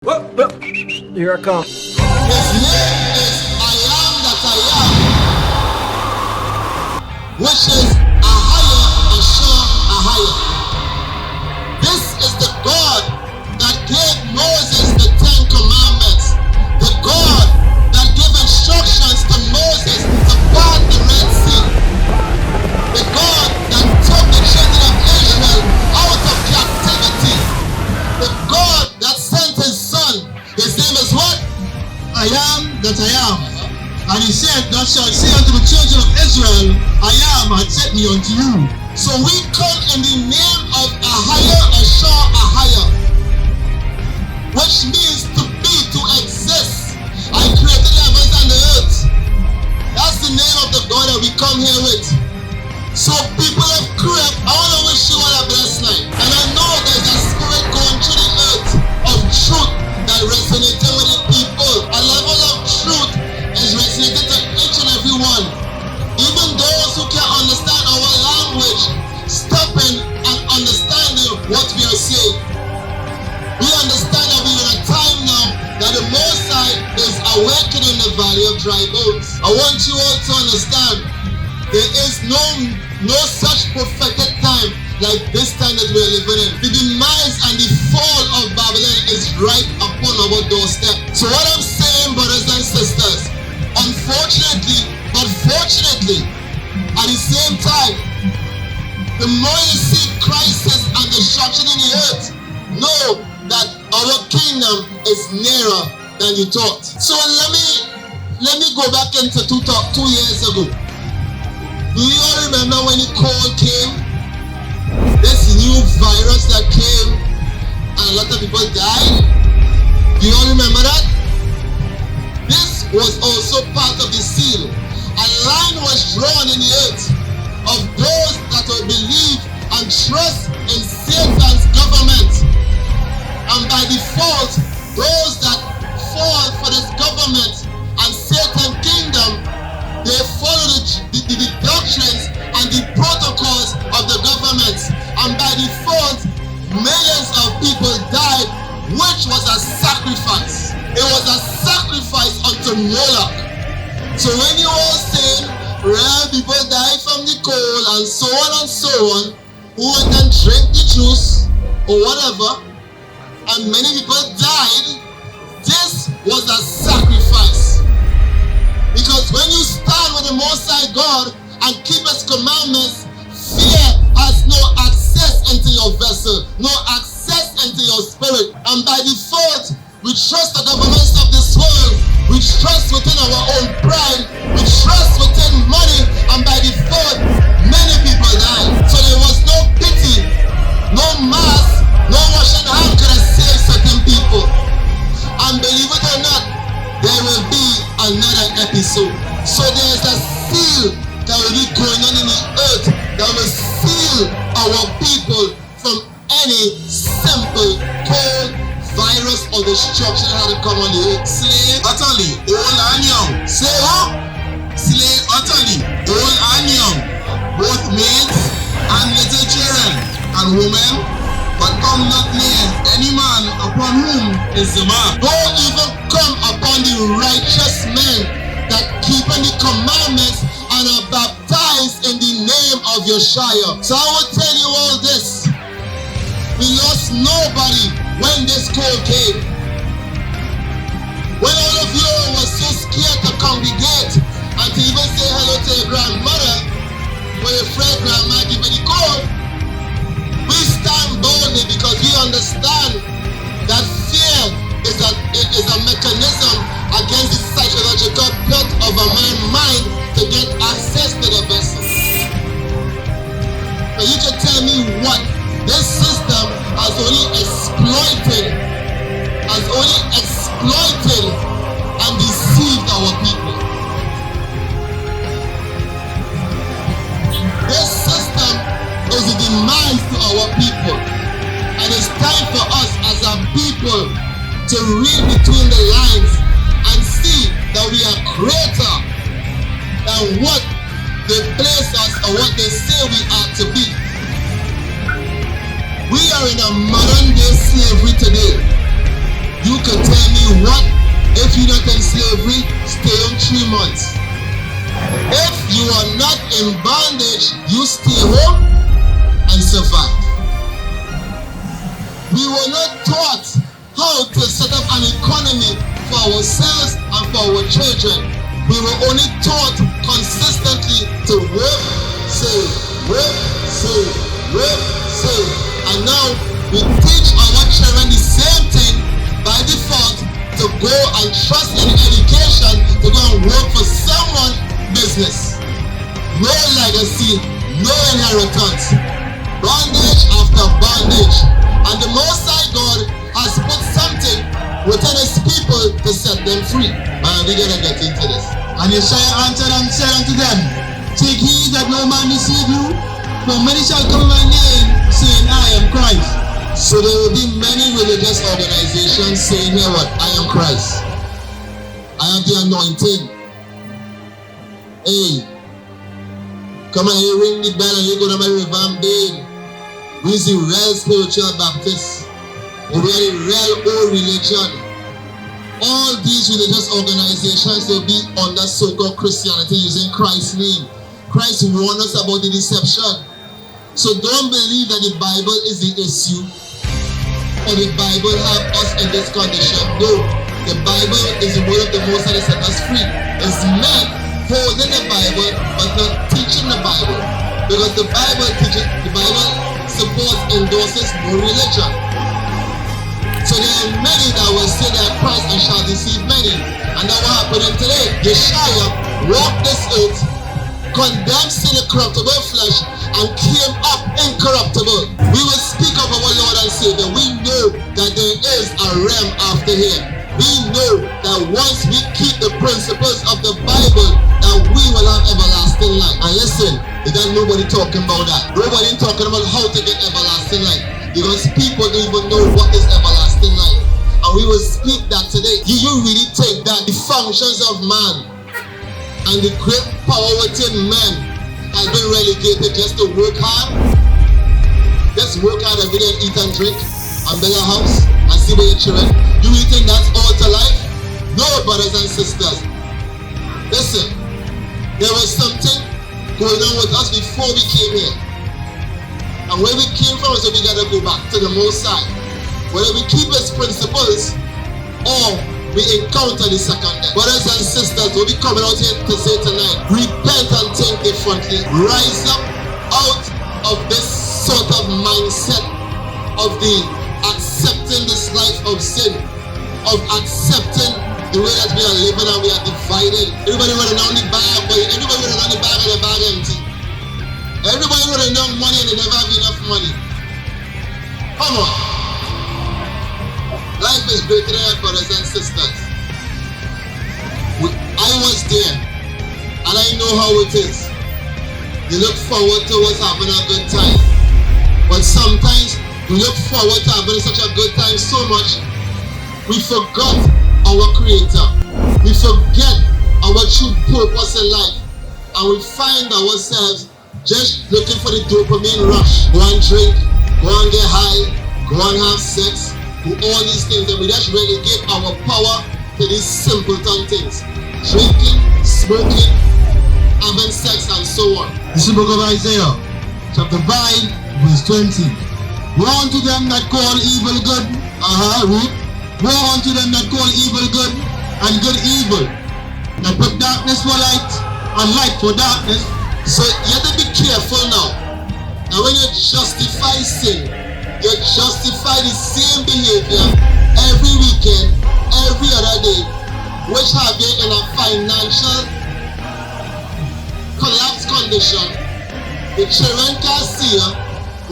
Whoop, whoop. Here I come. His name is I am that I am, which is Ahayah, Ahayah. This is the God that gave Moses the 10 Commandments, the God that gave instructions to Moses to part the Red Sea, the God that took the children of Israel out of captivity, the God that sent his son. His name is what? I am that I am. And he said, thou shalt say unto the children of Israel, I am hath sent me unto you. So we come in the name of Ahayah, Ahayah, which means to be, to exist. I created the heavens and the earth. That's the name of the God that we come here with. So people of Crep, I want to wish you all a blessed night. And I know there's a spirit going through the earth of truth that resonating with the people. A level of truth is resonating to each and every one. Even those who can't understand our language, stopping and understanding what we are saying. We understand that we're in a time now that the Most High is awakening the valley of dry bones. I want you all to understand there is no such prophetic time like this time that we're living in. The demise and the fall of Babylon is right upon our doorstep. So what I'm saying, brothers and sisters, unfortunately, but fortunately, at the same time, the more you see crisis and destruction in the earth, know that our kingdom is nearer than you thought. So let me go back into 2 years ago. Do you all remember when the cold came? This new virus that came and a lot of people died? Do you all remember that? This was also part of the seal. A line was drawn in the earth of those that will believe and trust in Satan's government. And by default, those that fall for this government and Satan's kingdom, they follow the doctrines and the protocols of the government. And by default, millions of people died, which was a sacrifice. It was a sacrifice unto Moloch. So when you all saying, well, people die from the cold and so on, who can drink the juice or whatever, and many people died, this was a sacrifice. Because when you stand with the Most High God and keep His commandments, fear has no access into your vessel, no access into your spirit. And by default, we trust the governments of this world, we trust within our own pride, we trust within money, and by default, many people died. So there was no pity, no mass, no washing hand could have saved certain people. And believe it or not, there will be another episode. So there's a seal that will be going on in the earth that will seal our people from any simple cold virus or destruction that had to come on the earth. Slay utterly, old and young. Say who? Slay utterly, old and young, both maids and little children and women, but come not near any man upon whom is the mark. Don't even come upon the righteous men that keeping the commandments and are baptized in the name of Yashayah. So I will tell you all this. We lost nobody when this cold came. When all of you were so scared to congregate and to even say hello to your grandmother, or your friend grandma giving the cold, we stand boldly because we understand that fear is a mechanism against the psychological plot of a man's mind to get access to the vessel. But you can tell me what this system has only exploited and deceived our people. This system is a demise to our people, and it's time for us as a people to read between the lines and see that we are greater than what they place us or what they say we are to be. We are in a modern day slavery today. You can tell me what? If you're not in slavery, stay on 3 months. If you are not in bondage, you stay home and survive. We were not taught how to set up an economy for ourselves and for our children. We were only taught consistently to work, save, work, save, work, save. And now we teach our children the same thing by default, to go and trust in education to go and work for someone's business. No legacy, no inheritance. Bondage after bondage. And the Most High God has put something within His people to set them free. And we're going to get into this. And Yashayah answered and said unto them, Take heed that no man deceive you, for many shall come in my name, saying, I am Christ. So there will be many religious organizations saying here what? I am Christ. I have the anointing. Hey, come on, you ring the bell and you go to my revamp bed. We is the real spiritual Baptists. We are the real old religion. All these religious organizations will be under so-called Christianity using Christ's name. Christ warned us about the deception. So don't believe that the Bible is the issue, or the Bible have us in this condition. No, the Bible is the word of the Most High that set us free. It's men holding the Bible but not teaching the Bible, because the Bible teaches, the Bible supports, endorses no religion. So there are many that will say that Christ and shall deceive many, and that what happened today. Yashayah walked this earth, condemned sin and corruptible flesh, and came up incorruptible. We will speak of our Lord and Savior. We know that there is a realm after Him. We know that once we keep the principles of the Bible, that we will have everlasting life. And listen, you got nobody talking about that. Nobody talking about how to get everlasting life, because people don't even know what is everlasting life. And we will speak that today. Do you really think that the functions of man and the great power within men has been relegated just to work hard? Just work hard every day and eat and drink and build a house and see where your children. You really think that's all to life? No, brothers and sisters. Listen, there was something going on with us before we came here. And where we came from is that we gotta go back to the Most High. Whether we keep His principles or we encounter the second death. Brothers and sisters, we'll be coming out here to say tonight, repent and think differently. Rise up out of this sort of mindset of the accepting this life of sin, of accepting the way that we are living and we are divided. Everybody running down the bag, but everybody running down the bag and the bag empty. Everybody running down money and they never have enough money. Come on. Life is greater than that, brothers and sisters. I was there, and I know how it is. You look forward to us having a good time, but sometimes we look forward to having such a good time so much, we forgot our Creator. We forget our true purpose in life, and we find ourselves just looking for the dopamine rush. Go and drink, go and get high, go and have sex, do all these things, and we just relegate our power to these simpleton things. Drinking, smoking, having sex, and so on. This is the book of Isaiah, chapter 5, verse 20. Woe unto them that call evil good. Read. Woe unto them that call evil good, and good evil. That put darkness for light, and light for darkness. So you have to be careful now. Now when you justify sin, you justify the same behavior every weekend, every other day, which have you in a financial collapse condition. The children can see you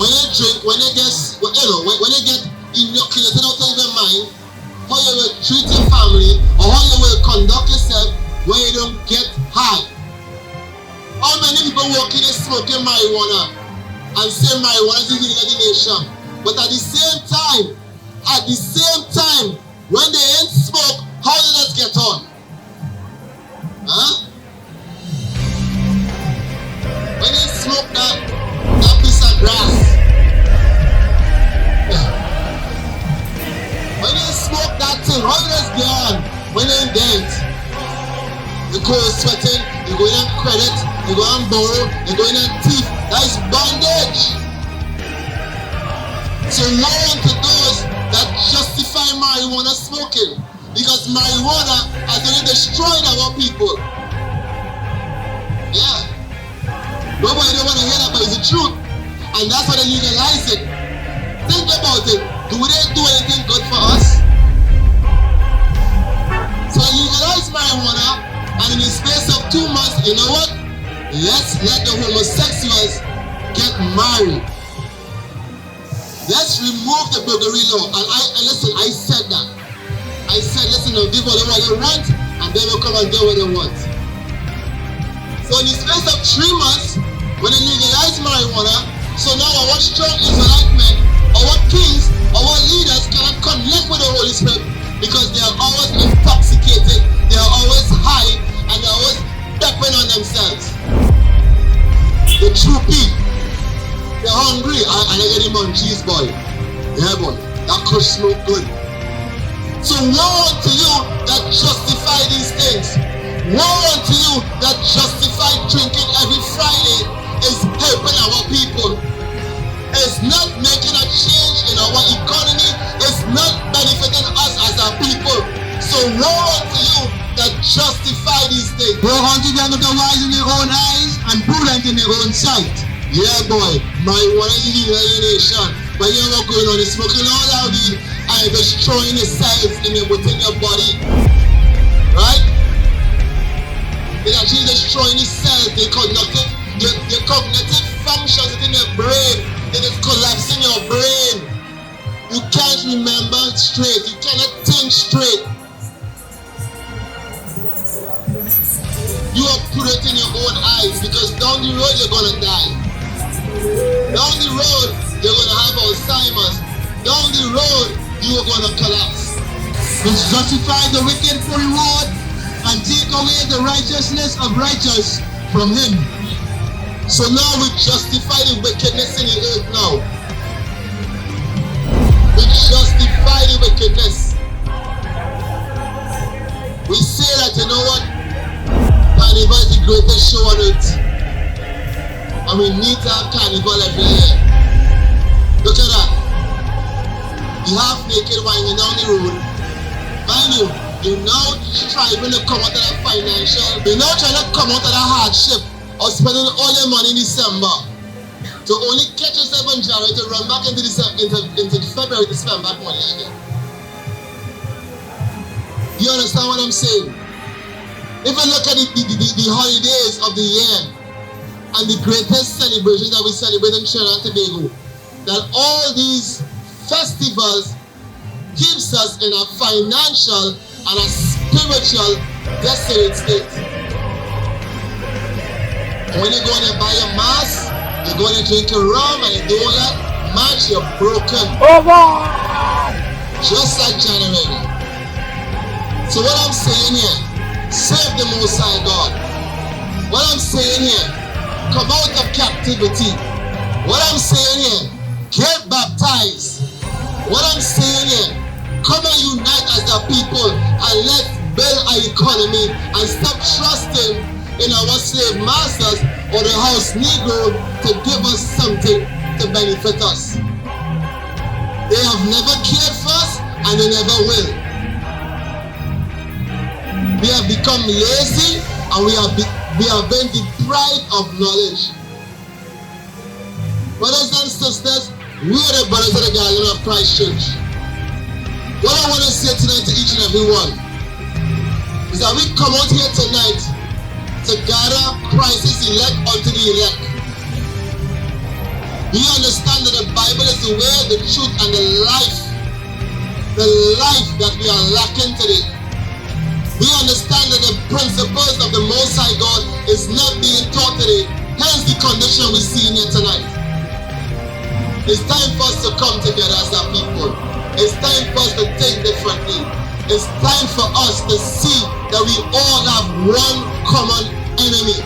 when you drink, when you get, when you get inoculated out of your mind, how you will treat your family or how you will conduct yourself when you don't get high. How many people walking and smoking marijuana and say marijuana is the healing of the nation? But at the same time, when they ain't smoke, how did us get on? Huh? When they smoke that piece of grass, when they smoke that When you're in debt, you go sweating, you go in on credit, you go on borrow, you go in on thief. That is bondage. So woe unto those that justify marijuana smoking, because marijuana has really destroyed our people. Yeah. Nobody don't want to hear that, but it's the truth. And that's why they legalize it. Think about it. Do they do anything good for us? So I legalize marijuana, and in the space of 2 months, you know what? Let's let the homosexuals get married. Let's remove the burglary law. And listen, I said that. I said, listen, they'll give what they want, and they will come and get what they want. So in the space of 3 months, when they legalize marijuana, so now our strong Israelite men, our kings, our leaders cannot connect with the Holy Spirit because they are always intoxicated, they are always high, and they are always stepping on themselves. The true people, they're hungry. I get him on cheese boy. Yeah boy, that could smoke good. So woe unto you that justify these things. Woe unto you that justify drinking every Friday is helping our people. It's not making a change in our economy. It's not benefiting us as a people. So woe unto you that justify these things. Woe unto them that are wise in their own eyes and prudent in their own sight. Yeah boy, marijuana is illegal in the nation. But you know what's going on? It's smoking all that weed and destroying the cells within your body. Right? It's actually destroying the cells, the cognitive functions within your brain. It is collapsing your brain. You can't remember straight. You cannot think straight. You are put it in your own eyes because down the road you're gonna die. Down the road you're gonna have Alzheimer's. Down the road you are gonna collapse. Which justify the wicked for reward and take away the righteousness of righteous from him. So now we justify the wickedness in the earth now. We justify the wickedness. We say that, you know what? Carnival is the greatest show on earth. And we need to have carnival every year. Look at that. The half naked winding down the road. Mind you, you're now striving to come out of that financial, you're now trying to come out of that hardship or spending all your money in December to only catch yourself in January to run back into February to spend back money again. Do you understand what I'm saying? If you look at the holidays of the year and the greatest celebrations that we celebrate in Trinidad and Tobago, that all these festivals keeps us in a financial and a spiritual desolate state. When you go and buy a mass, you're going to drink a rum and you don't let match, you're broken. Just like January. So what I'm saying here, serve the Most High God. What I'm saying here, come out of captivity. What I'm saying here, get baptized. What I'm saying here, come and unite as a people and let's build our economy and stop trusting in our slave masters or the house Negro to give us something to benefit us. They have never cared for us and they never will. We have become lazy and we have been deprived of knowledge. Brothers and sisters, we are the brothers of the Gathering of Christ Church. What I want to say tonight to each and every one is that we come out here tonight to gather Christ's elect unto the elect. We understand that the Bible is the way, the truth, and the life that we are lacking today. We understand that the principles of the Most High God is not being taught today. Hence the condition we see here tonight. It's time for us to come together as a people. It's time for us to think differently. It's time for us to see that we all have one common enemy.